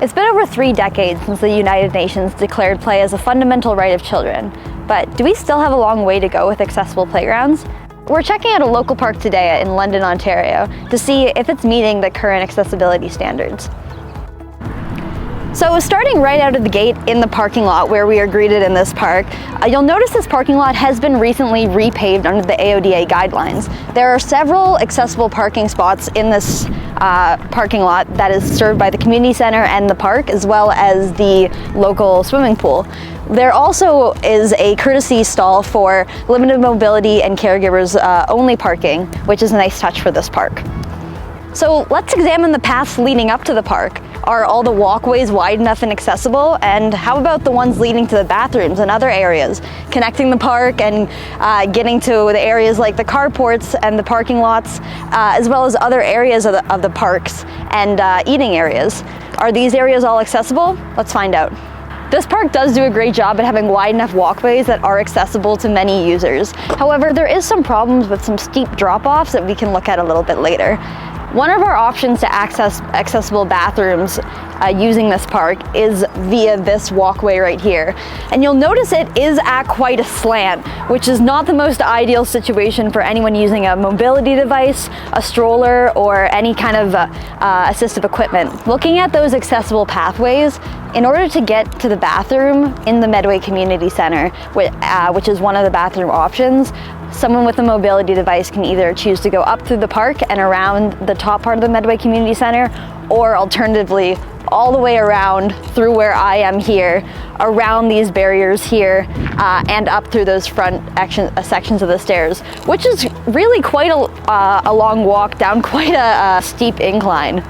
It's been over 3 decades since the United Nations declared play as a fundamental right of children. But do we still have a long way to go with accessible playgrounds? We're checking out a local park today in London, Ontario, to see if it's meeting the current accessibility standards. So starting right out of the gate in the parking lot where we are greeted in this park, you'll notice this parking lot has been recently repaved under the AODA guidelines. There are several accessible parking spots in this parking lot that is served by the community center and the park, as well as the local swimming pool. There also is a courtesy stall for limited mobility and caregivers only parking, which is a nice touch for this park. So let's examine the paths leading up to the park. Are all the walkways wide enough and accessible? And how about the ones leading to the bathrooms and other areas, connecting the park and getting to the areas like the carports and the parking lots, as well as other areas of the parks and eating areas? Are these areas all accessible? Let's find out. This park does do a great job at having wide enough walkways that are accessible to many users. However, there is some problems with some steep drop-offs that we can look at a little bit later. One of our options to access accessible bathrooms using this park is via this walkway right here. And you'll notice it is at quite a slant, which is not the most ideal situation for anyone using a mobility device, a stroller, or any kind of assistive equipment. Looking at those accessible pathways, in order to get to the bathroom in the Medway Community Center, which is one of the bathroom options, someone with a mobility device can either choose to go up through the park and around the top part of the Medway Community Center, or alternatively, all the way around through where I am here, around these barriers here, and up through those front sections of the stairs, which is really quite a long walk down quite a steep incline.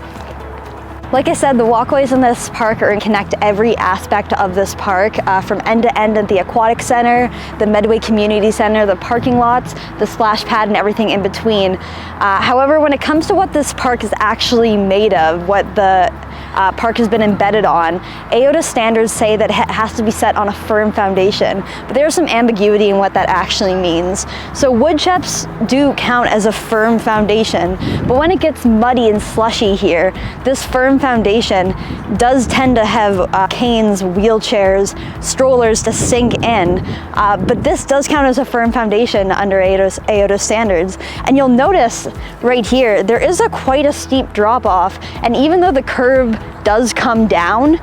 Like I said, the walkways in this park connect every aspect of this park, from end to end at the aquatic center, the Medway Community Center, the parking lots, the splash pad, and everything in between. However, when it comes to what this park is actually made of, what the park has been embedded on, AODA standards say that it has to be set on a firm foundation, but there's some ambiguity in what that actually means. So wood chips do count as a firm foundation, but when it gets muddy and slushy here, this firm foundation does tend to have canes, wheelchairs, strollers to sink in, but this does count as a firm foundation under AODA standards. And you'll notice right here, there is quite a steep drop off, and even though the curb does come down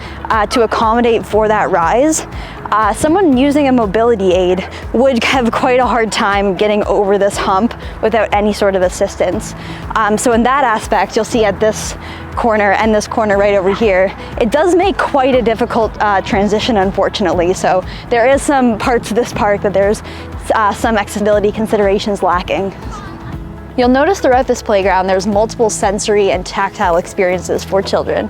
to accommodate for that rise, someone using a mobility aid would have quite a hard time getting over this hump without any sort of assistance. So in that aspect, you'll see at this corner and this corner right over here, it does make quite a difficult transition, unfortunately. So there is some parts of this park that there's some accessibility considerations lacking. You'll notice throughout this playground there's multiple sensory and tactile experiences for children.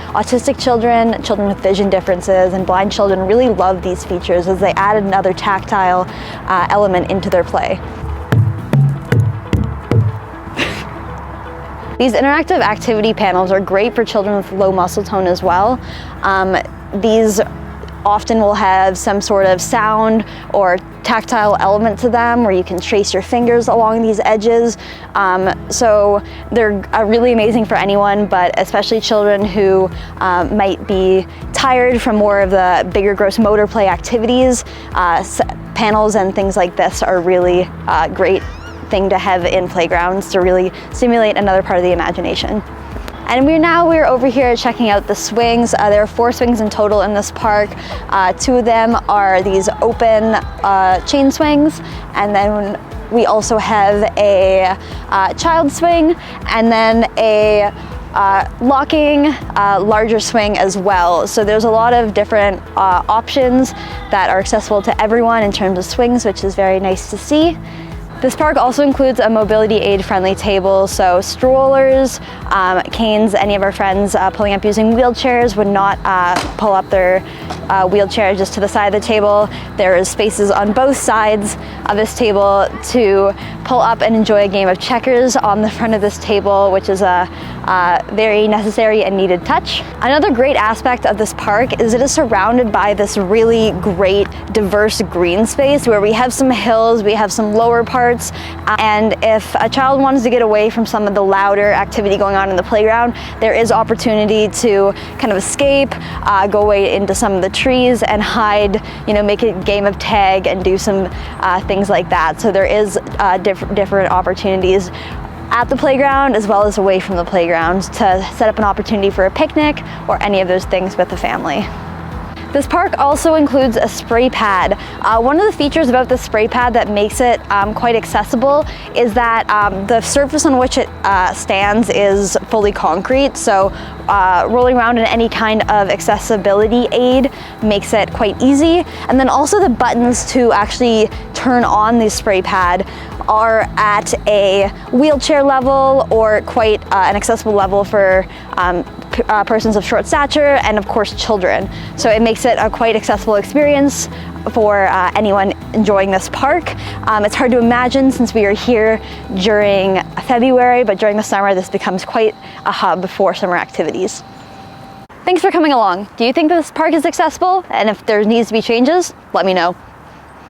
Autistic children, children with vision differences, and blind children really love these features as they added another tactile element into their play. These interactive activity panels are great for children with low muscle tone as well. These often will have some sort of sound or tactile element to them where you can trace your fingers along these edges. So they're really amazing for anyone, but especially children who might be tired from more of the bigger gross motor play activities. Panels and things like this are really a great thing to have in playgrounds to really stimulate another part of the imagination. And we're over here checking out the swings. There are 4 swings in total in this park. 2 of them are these open chain swings, and then we also have a child swing, and then a locking larger swing as well. So there's a lot of different options that are accessible to everyone in terms of swings, which is very nice to see. This park also includes a mobility aid friendly table, so strollers, canes, any of our friends pulling up using wheelchairs would not pull up their wheelchair just to the side of the table. There is spaces on both sides of this table to pull up and enjoy a game of checkers on the front of this table, which is a very necessary and needed touch. Another great aspect of this park is it is surrounded by this really great diverse green space where we have some hills, we have some lower parts, and if a child wants to get away from some of the louder activity going on in the playground, there is opportunity to kind of escape, go away into some of the trees and hide, make a game of tag and do some things like that. So there is different opportunities at the playground as well as away from the playground to set up an opportunity for a picnic or any of those things with the family. This park also includes a spray pad. One of the features about the spray pad that makes it quite accessible is that the surface on which it stands is fully concrete, so rolling around in any kind of accessibility aid makes it quite easy. And then also the buttons to actually turn on the spray pad are at a wheelchair level or quite an accessible level for persons of short stature and of course children. So it makes it a quite accessible experience for anyone enjoying this park. It's hard to imagine since we are here during February, but during the summer this becomes quite a hub for summer activities. Thanks for coming along. Do you think this park is accessible? And if there needs to be changes, let me know.